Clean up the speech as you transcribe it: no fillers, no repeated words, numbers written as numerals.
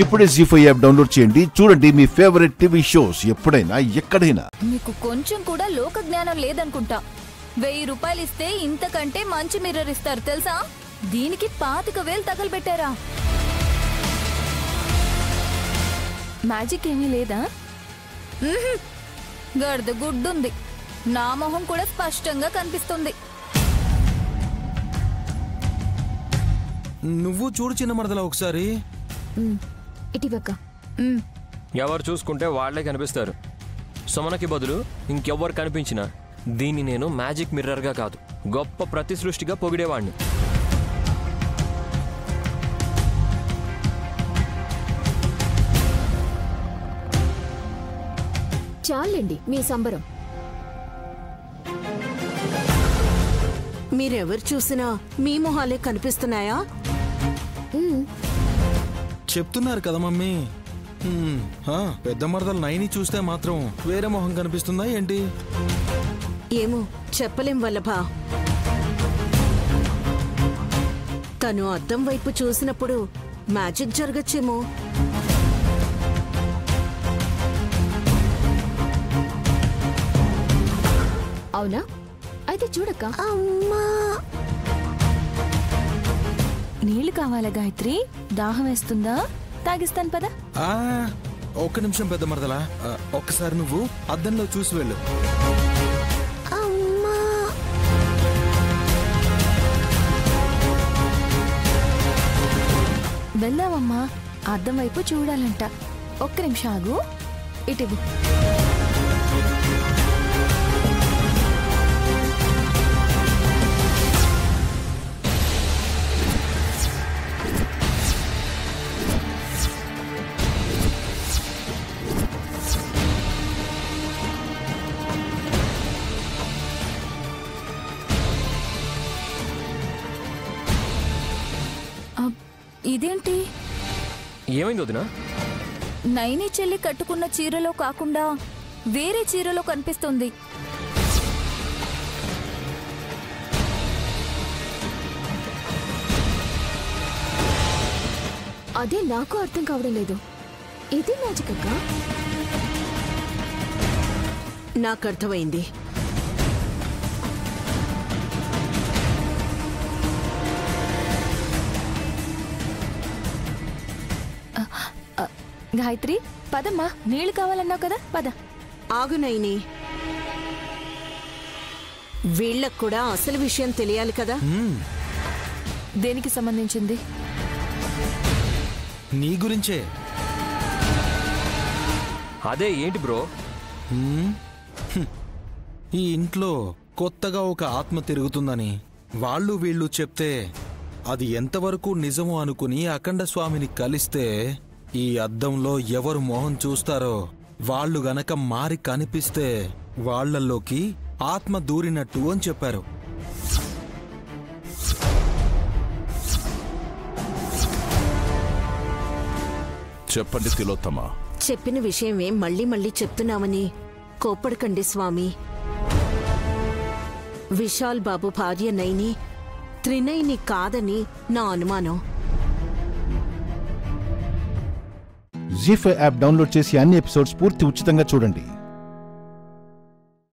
ఇప్పుడే జీ5 app download చేయండి. చూడండి మీ ఫేవరెట్ టీవీ షోస్ ఎప్పుడైనా ఎక్కడైనా. మీకు కొంచెం కూడా లోక జ్ఞానం లేదనుకుంటా. 1000 రూపాయలు ఇస్తే ఇంతకంటే మంచి మిర్రర్ ఇస్తారు తెలుసా? దీనికి 25,000 తగలబెట్టారా? మ్యాజిక్ ఏమీ లేదా? గర్ద గుడ్డుంది. నా మొహం కూడా స్పష్టంగా కనిపిస్తుంది. నువ్వు చూడు చిన్న మరదలా ఒకసారి. ఇటీవక్క ఎవరు చూసుకుంటే వాళ్లే కనిపిస్తారు. సుమనకి బదులు ఇంకెవ్వరు కనిపించినా దీన్ని నేను మ్యాజిక్ మిర్రర్గా కాదు, గొప్ప ప్రతి సృష్టిగా పొగిడేవాణ్ణి. చాలండి మీ సంబరం. మీరెవరు చూసినా మీ మొహాలే కనిపిస్తున్నాయా? చెప్తున్నారు కదా మమ్మీ. పెద్ద మరదలు నైని చూస్తే మాత్రం వేరే మొహం కనిపిస్తుందా ఏంటి? ఏమో చెప్పలేం వల్లభా. తను అద్దం వైపు చూసినప్పుడు మ్యాజిక్ జరగచ్చేమో. అవునా? అయితే చూడక్క. అమ్మా, నీళ్లు కావాలా గాయత్రి? దాహం వేస్తుందా? తాగిస్తాను పదా. ఒక్క నిమిషం పెద్ద మరదలా, ఒక్కసారి నువ్వు అద్దంలో చూసి వెళ్ళు. అమ్మా. వెళ్దామమ్మా. అద్దం వైపు చూడాలంట. ఒక్క నిమిషం ఆగు. ఇటు ఇదేంటి? ఏమైంది వదినా? నైని చెల్లి కట్టుకున్న చీరలో కాకుండా వేరే చీరలో కనిపిస్తుంది. అదే నాకు అర్థం కావడం లేదు. ఇది మ్యాజిక్ అక్క? నాకు అర్థమైంది. గాయత్రి పదమ్మా, నీళ్లు కావాలన్నావు కదా, పద. ఆగు నైని, వీళ్ళకు కూడా అసలు విషయం తెలియాలి కదా. దేనికి సంబంధించింది? నీ గురించే. అదే ఏంటి బ్రో? ఈ ఇంట్లో కొత్తగా ఒక ఆత్మ తిరుగుతుందని వాళ్ళు వీళ్ళు చెప్తే అది ఎంతవరకు నిజమో అనుకుని అఖండ స్వామిని కలిస్తే ఈ అద్దంలో ఎవరు మొహం చూస్తారో వాళ్ళు గనక మారి కనిపిస్తే వాళ్లలోకి ఆత్మ దూరినట్టు అని చెప్పారు. చెప్పండి తిలోత్తమ. చెప్పిన విషయమే మళ్ళీ మళ్ళీ చెప్తున్నామని కోపడకండి స్వామి. విశాల్ బాబు భార్య నైని త్రినైని కాదని నా అనుమానం. జీ5 యాప్ డౌన్లోడ్ చేసి అన్ని ఎపిసోడ్స్ పూర్తి ఉచితంగా చూడండి.